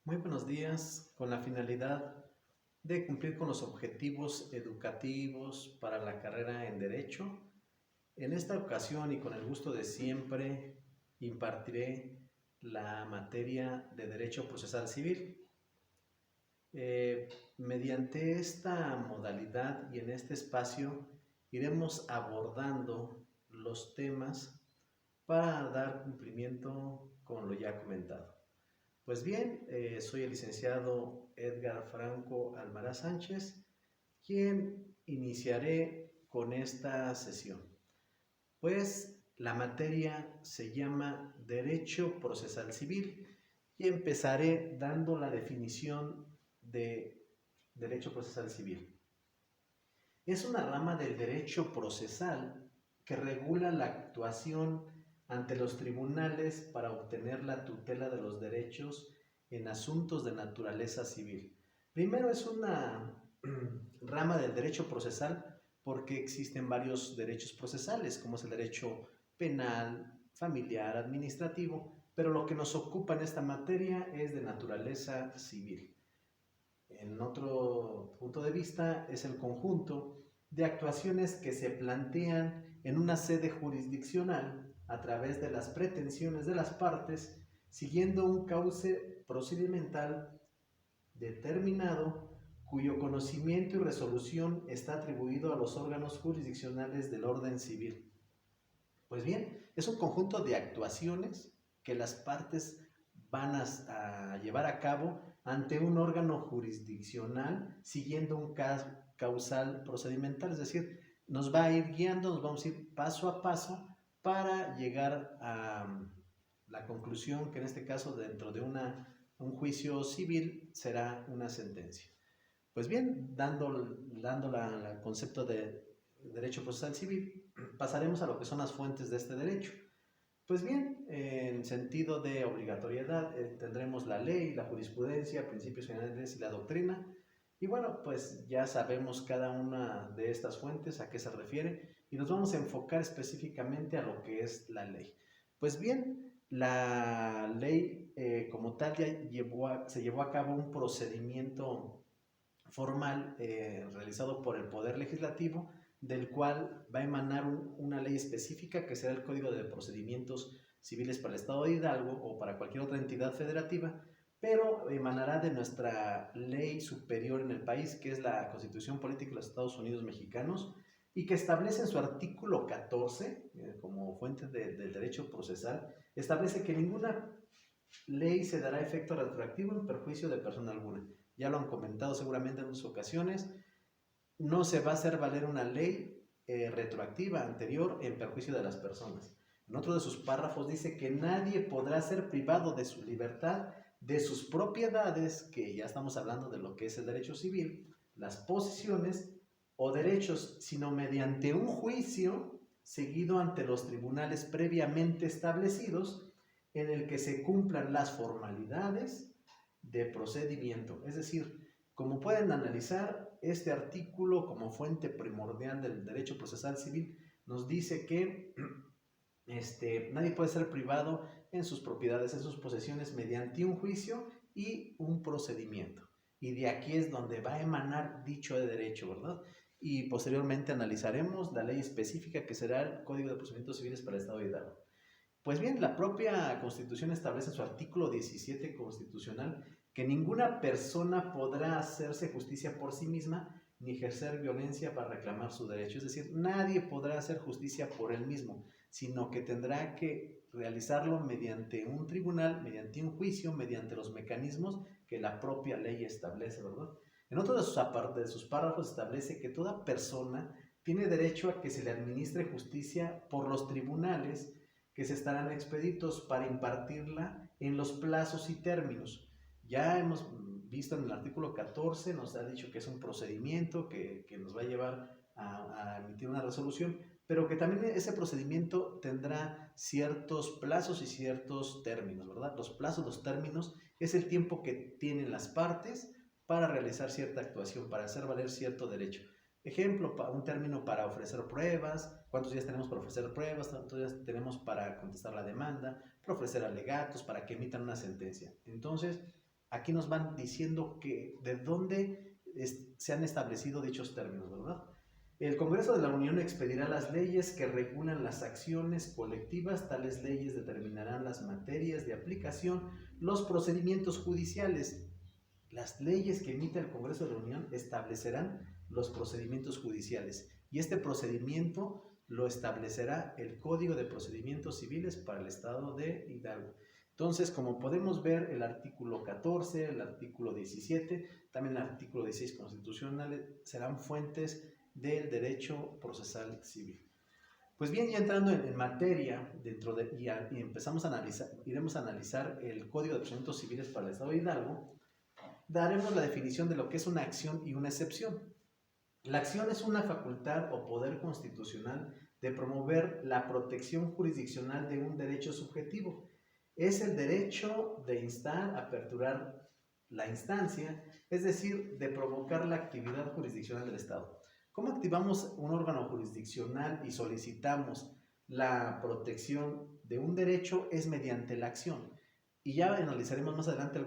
Muy buenos días, con la finalidad de cumplir con los objetivos educativos para la carrera en Derecho. En esta ocasión y con el gusto de siempre, impartiré la materia de Derecho Procesal Civil. Mediante esta modalidad y en este espacio iremos abordando los temas para dar cumplimiento con lo ya comentado. Pues bien, soy el licenciado Edgar Franco Almaraz Sánchez, quien iniciaré con esta sesión. Pues la materia se llama Derecho Procesal Civil y empezaré dando la definición de Derecho Procesal Civil. Es una rama del derecho procesal que regula la actuación ante los tribunales para obtener la tutela de los derechos en asuntos de naturaleza civil. Primero, es una rama del derecho procesal porque existen varios derechos procesales, como es el derecho penal, familiar, administrativo, pero lo que nos ocupa en esta materia es de naturaleza civil. En otro punto de vista, es el conjunto de actuaciones que se plantean en una sede jurisdiccional a través de las pretensiones de las partes, siguiendo un cauce procedimental determinado cuyo conocimiento y resolución está atribuido a los órganos jurisdiccionales del orden civil. Pues bien, es un conjunto de actuaciones que las partes van a llevar a cabo ante un órgano jurisdiccional siguiendo un causal procedimental, es decir, nos va a ir guiando, nos vamos a ir paso a paso para llegar a la conclusión que en este caso dentro de un juicio civil será una sentencia. Pues bien, dando el concepto de derecho procesal civil, pasaremos a lo que son las fuentes de este derecho. Pues bien, en sentido de obligatoriedad tendremos la ley, la jurisprudencia, principios generales y la doctrina. Y bueno, pues ya sabemos cada una de estas fuentes a qué se refiere y nos vamos a enfocar específicamente a lo que es la ley. Pues bien, la ley como tal ya se llevó a cabo un procedimiento formal realizado por el Poder Legislativo, del cual va a emanar una ley específica que será el Código de Procedimientos Civiles para el Estado de Hidalgo o para cualquier otra entidad federativa, pero emanará de nuestra ley superior en el país, que es la Constitución Política de los Estados Unidos Mexicanos, y que establece en su artículo 14, como fuente del derecho procesal, establece que ninguna ley se dará efecto retroactivo en perjuicio de persona alguna. Ya lo han comentado seguramente en otras ocasiones, no se va a hacer valer una ley retroactiva anterior en perjuicio de las personas. En otro de sus párrafos dice que nadie podrá ser privado de su libertad, de sus propiedades, que ya estamos hablando de lo que es el derecho civil, las posesiones o derechos, sino mediante un juicio seguido ante los tribunales previamente establecidos en el que se cumplan las formalidades de procedimiento. Es decir, como pueden analizar, este artículo como fuente primordial del derecho procesal civil nos dice que nadie puede ser privado en sus propiedades, en sus posesiones, mediante un juicio y un procedimiento. Y de aquí es donde va a emanar dicho de derecho, ¿verdad? Y posteriormente analizaremos la ley específica que será el Código de Procedimientos Civiles para el Estado de Hidalgo. Pues bien, la propia Constitución establece en su artículo 17 constitucional que ninguna persona podrá hacerse justicia por sí misma ni ejercer violencia para reclamar su derecho. Es decir, nadie podrá hacer justicia por él mismo, sino que tendrá que realizarlo mediante un tribunal, mediante un juicio, mediante los mecanismos que la propia ley establece, ¿verdad? En otro de sus párrafos establece que toda persona tiene derecho a que se le administre justicia por los tribunales que se estarán expeditos para impartirla en los plazos y términos. Ya hemos visto en el artículo 14, nos ha dicho que es un procedimiento que nos va a llevar a emitir una resolución, pero que también ese procedimiento tendrá ciertos plazos y ciertos términos, ¿verdad? Los plazos, los términos, es el tiempo que tienen las partes para realizar cierta actuación, para hacer valer cierto derecho. Ejemplo, un término para ofrecer pruebas, cuántos días tenemos para ofrecer pruebas, cuántos días tenemos para contestar la demanda, para ofrecer alegatos, para que emitan una sentencia. Entonces, aquí nos van diciendo que de dónde se han establecido dichos términos, ¿verdad? El Congreso de la Unión expedirá las leyes que regulan las acciones colectivas. Tales leyes determinarán las materias de aplicación, los procedimientos judiciales. Las leyes que emite el Congreso de la Unión establecerán los procedimientos judiciales y este procedimiento lo establecerá el Código de Procedimientos Civiles para el Estado de Hidalgo. Entonces, como podemos ver, el artículo 14, el artículo 17, también el artículo 16 constitucional serán fuentes del derecho procesal civil. Pues bien, ya entrando en materia, y empezamos a analizar, iremos a analizar el Código de Procedimientos Civiles para el Estado de Hidalgo, daremos la definición de lo que es una acción y una excepción. La acción es una facultad o poder constitucional de promover la protección jurisdiccional de un derecho subjetivo. Es el derecho de instar, aperturar la instancia, es decir, de provocar la actividad jurisdiccional del Estado. ¿Cómo activamos un órgano jurisdiccional y solicitamos la protección de un derecho? Es mediante la acción. Y ya analizaremos más adelante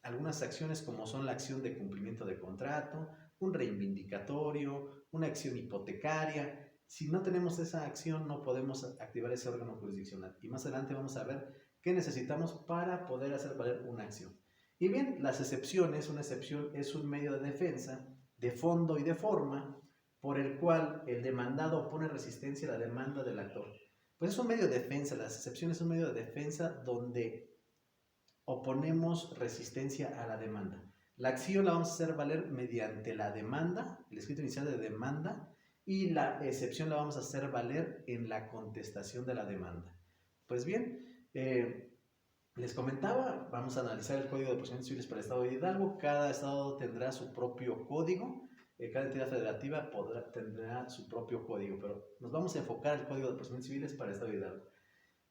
algunas acciones como son la acción de cumplimiento de contrato, un reivindicatorio, una acción hipotecaria. Si no tenemos esa acción, no podemos activar ese órgano jurisdiccional. Y más adelante vamos a ver qué necesitamos para poder hacer valer una acción. Y bien, las excepciones, una excepción es un medio de defensa de fondo y de forma por el cual el demandado opone resistencia a la demanda del actor. Pues es un medio de defensa, las excepciones son un medio de defensa donde oponemos resistencia a la demanda. La acción la vamos a hacer valer mediante la demanda, el escrito inicial de demanda, y la excepción la vamos a hacer valer en la contestación de la demanda. Pues bien, les comentaba, vamos a analizar el Código de Procedimientos Civiles para el Estado de Hidalgo. Cada estado tendrá su propio código, cada entidad federativa tendrá su propio código, pero nos vamos a enfocar en el Código de Procedimientos Civiles para el Estado de Hidalgo.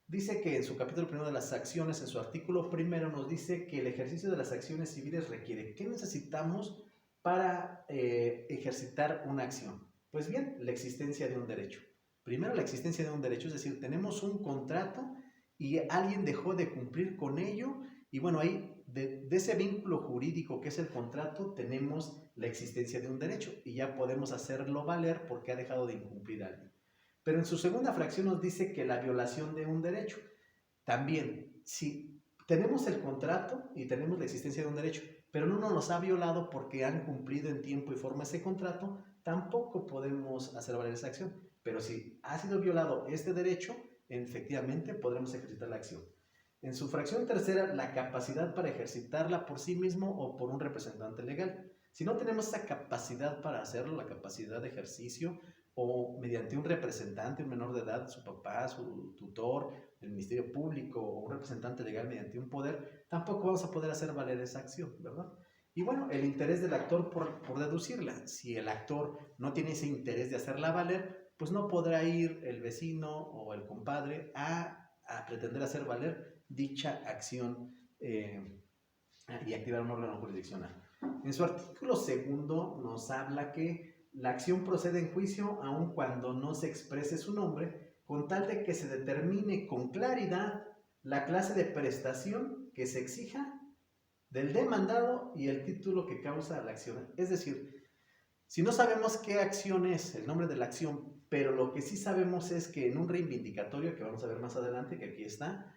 Dice que en su capítulo primero de las acciones, en su artículo primero, nos dice que el ejercicio de las acciones civiles requiere. ¿Qué necesitamos para ejercitar una acción? Pues bien, la existencia de un derecho. Primero, la existencia de un derecho, es decir, tenemos un contrato y alguien dejó de cumplir con ello, y bueno, ahí de ese vínculo jurídico que es el contrato, tenemos la existencia de un derecho y ya podemos hacerlo valer porque ha dejado de incumplir a alguien. Pero en su segunda fracción nos dice que la violación de un derecho. También, si tenemos el contrato y tenemos la existencia de un derecho, pero no nos los ha violado porque han cumplido en tiempo y forma ese contrato, tampoco podemos hacer valer esa acción. Pero si ha sido violado este derecho, efectivamente podremos ejercitar la acción. En su fracción tercera, la capacidad para ejercitarla por sí mismo o por un representante legal. Si no tenemos esa capacidad para hacerlo, la capacidad de ejercicio, o mediante un representante, un menor de edad, su papá, su tutor, el Ministerio Público o un representante legal mediante un poder, tampoco vamos a poder hacer valer esa acción, ¿verdad? Y bueno, el interés del actor por deducirla. Si el actor no tiene ese interés de hacerla valer, pues no podrá ir el vecino o el compadre a pretender hacer valer dicha acción y activar un órgano jurisdiccional. En su artículo segundo nos habla que la acción procede en juicio aun cuando no se exprese su nombre, con tal de que se determine con claridad la clase de prestación que se exija del demandado y el título que causa la acción. Es decir, si no sabemos qué acción es, el nombre de la acción, pero lo que sí sabemos es que en un reivindicatorio, que vamos a ver más adelante, que aquí está,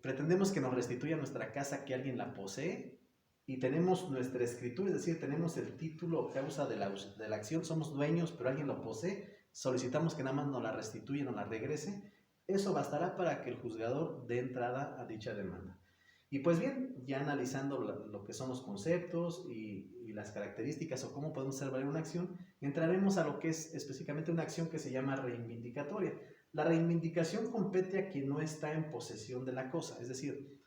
pretendemos que nos restituya nuestra casa que alguien la posee, y tenemos nuestra escritura, es decir, tenemos el título o causa de la acción, somos dueños, pero alguien lo posee, solicitamos que nada más nos la restituya, nos la regrese. Eso bastará para que el juzgador dé entrada a dicha demanda. Y pues bien, ya analizando lo que son los conceptos y las características o cómo podemos hacer valer una acción, entraremos a lo que es específicamente una acción que se llama reivindicatoria. La reivindicación compete a quien no está en posesión de la cosa, es decir,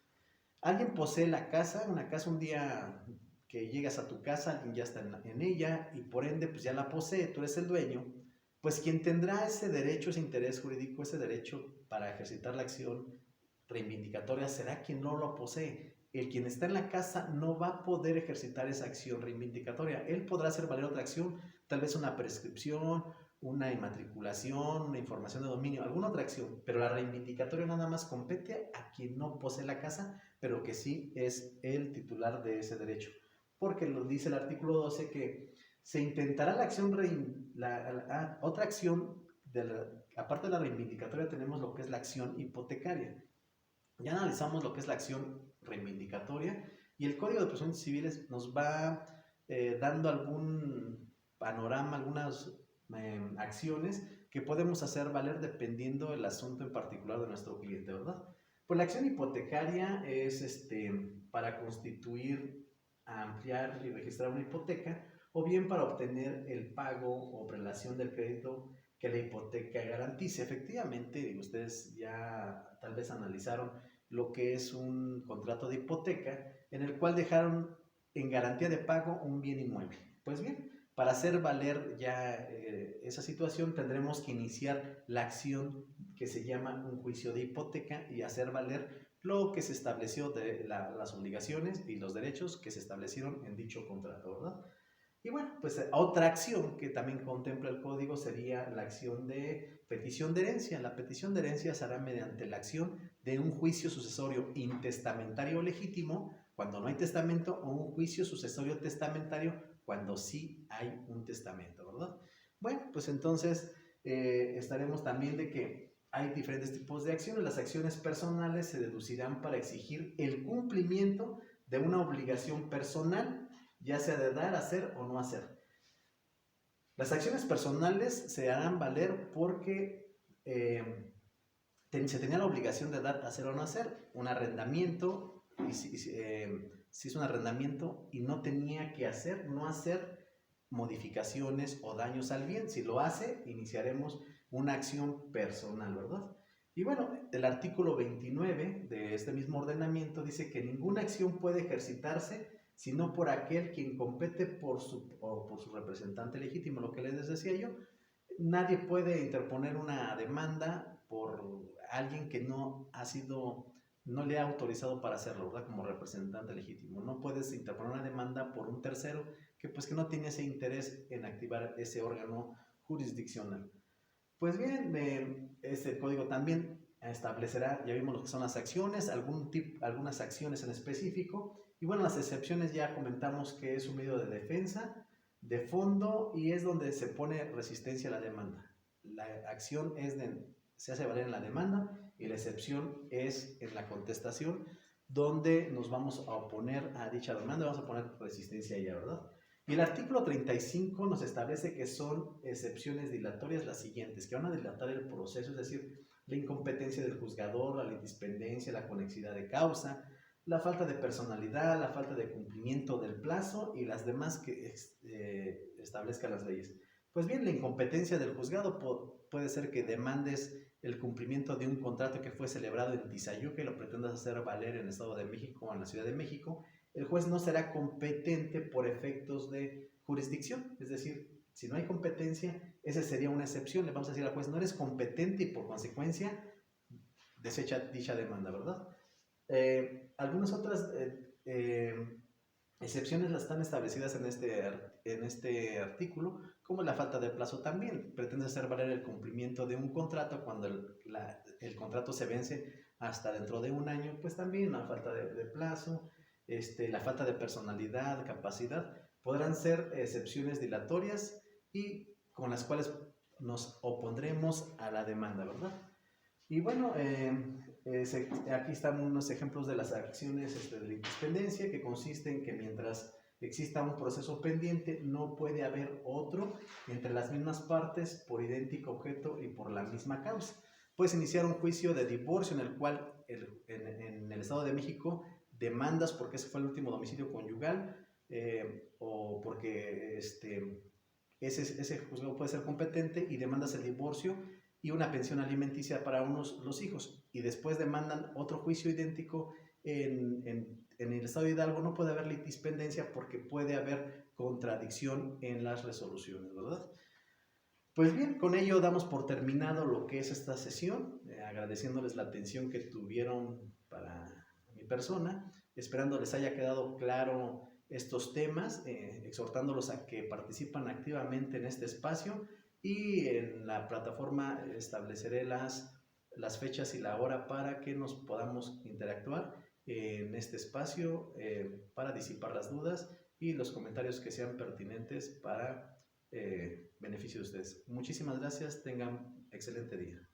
alguien posee la casa, una casa, un día que llegas a tu casa, alguien ya está en ella y por ende pues ya la posee, tú eres el dueño. Pues quien tendrá ese derecho, ese interés jurídico, ese derecho para ejercitar la acción reivindicatoria será quien no lo posee. El quien está en la casa no va a poder ejercitar esa acción reivindicatoria. Él podrá hacer valer otra acción, tal vez una prescripción, una inmatriculación, una información de dominio, alguna otra acción, pero la reivindicatoria nada más compete a quien no posee la casa, pero que sí es el titular de ese derecho. Porque lo dice el artículo 12 que se intentará la acción, otra acción, aparte de la reivindicatoria tenemos lo que es la acción hipotecaria. Ya analizamos lo que es la acción reivindicatoria y el Código de Procedimientos Civiles nos va dando algún panorama, algunas acciones que podemos hacer valer dependiendo del asunto en particular de nuestro cliente, ¿verdad? Pues la acción hipotecaria es para constituir, ampliar y registrar una hipoteca, o bien para obtener el pago o prelación del crédito que la hipoteca garantice. Efectivamente, ustedes ya tal vez analizaron lo que es un contrato de hipoteca en el cual dejaron en garantía de pago un bien inmueble. Pues bien, para hacer valer ya esa situación tendremos que iniciar la acción que se llama un juicio de hipoteca y hacer valer lo que se estableció de las obligaciones y los derechos que se establecieron en dicho contrato, ¿verdad? Y bueno, pues otra acción que también contempla el código sería la acción de petición de herencia. La petición de herencia se hará mediante la acción de un juicio sucesorio intestamentario legítimo cuando no hay testamento, o un juicio sucesorio testamentario cuando sí hay un testamento, ¿verdad? Bueno, pues entonces estaremos también de que hay diferentes tipos de acciones. Las acciones personales se deducirán para exigir el cumplimiento de una obligación personal, ya sea de dar, hacer o no hacer. Las acciones personales se harán valer porque se tenía la obligación de dar, hacer o no hacer un arrendamiento, y si es un arrendamiento y no tenía que hacer, no hacer modificaciones o daños al bien. Si lo hace, iniciaremos una acción personal, ¿verdad? Y bueno, el artículo 29 de este mismo ordenamiento dice que ninguna acción puede ejercitarse sino por aquel quien compete por su representante legítimo. Lo que les decía yo, nadie puede interponer una demanda por alguien que no le ha autorizado para hacerlo, ¿verdad? Como representante legítimo. No puedes interponer una demanda por un tercero que no tiene ese interés en activar ese órgano jurisdiccional. Pues bien, este código también establecerá, ya vimos lo que son las acciones, algunas acciones en específico, y bueno, las excepciones ya comentamos que es un medio de defensa, de fondo, y es donde se pone resistencia a la demanda. La acción se hace valer en la demanda, y la excepción es en la contestación, donde nos vamos a oponer a dicha demanda, vamos a poner resistencia a ella, ¿verdad? Y el artículo 35 nos establece que son excepciones dilatorias las siguientes, que van a dilatar el proceso, es decir, la incompetencia del juzgador, la litispendencia, la conexidad de causa, la falta de personalidad, la falta de cumplimiento del plazo y las demás que establezcan las leyes. Pues bien, la incompetencia del juzgado puede ser que demandes el cumplimiento de un contrato que fue celebrado en Tizayuca y lo pretendas hacer valer en el Estado de México o en la Ciudad de México. El juez no será competente por efectos de jurisdicción, es decir, si no hay competencia, esa sería una excepción. Le vamos a decir al juez, no eres competente y por consecuencia desecha dicha demanda, ¿verdad? Algunas otras excepciones las están establecidas en este artículo, como la falta de plazo también. Pretende hacer valer el cumplimiento de un contrato cuando el contrato se vence hasta dentro de un año, pues también la falta de plazo, la falta de personalidad, capacidad, podrán ser excepciones dilatorias y con las cuales nos opondremos a la demanda, ¿verdad? Y bueno, aquí están unos ejemplos de las acciones de la independencia, que consiste en que mientras exista un proceso pendiente, no puede haber otro entre las mismas partes por idéntico objeto y por la misma causa. Puedes iniciar un juicio de divorcio en el cual en el Estado de México demandas porque ese fue el último domicilio conyugal, o porque ese juzgado puede ser competente, y demandas el divorcio y una pensión alimenticia para los hijos, y después demandan otro juicio idéntico en el Estado de Hidalgo. No puede haber litispendencia porque puede haber contradicción en las resoluciones, ¿verdad? Pues bien, con ello damos por terminado lo que es esta sesión, agradeciéndoles la atención que tuvieron para mi persona, esperando les haya quedado claro estos temas, exhortándolos a que participan activamente en este espacio y en la plataforma estableceré las fechas y la hora para que nos podamos interactuar en este espacio para disipar las dudas y los comentarios que sean pertinentes para beneficio de ustedes. Muchísimas gracias, tengan excelente día.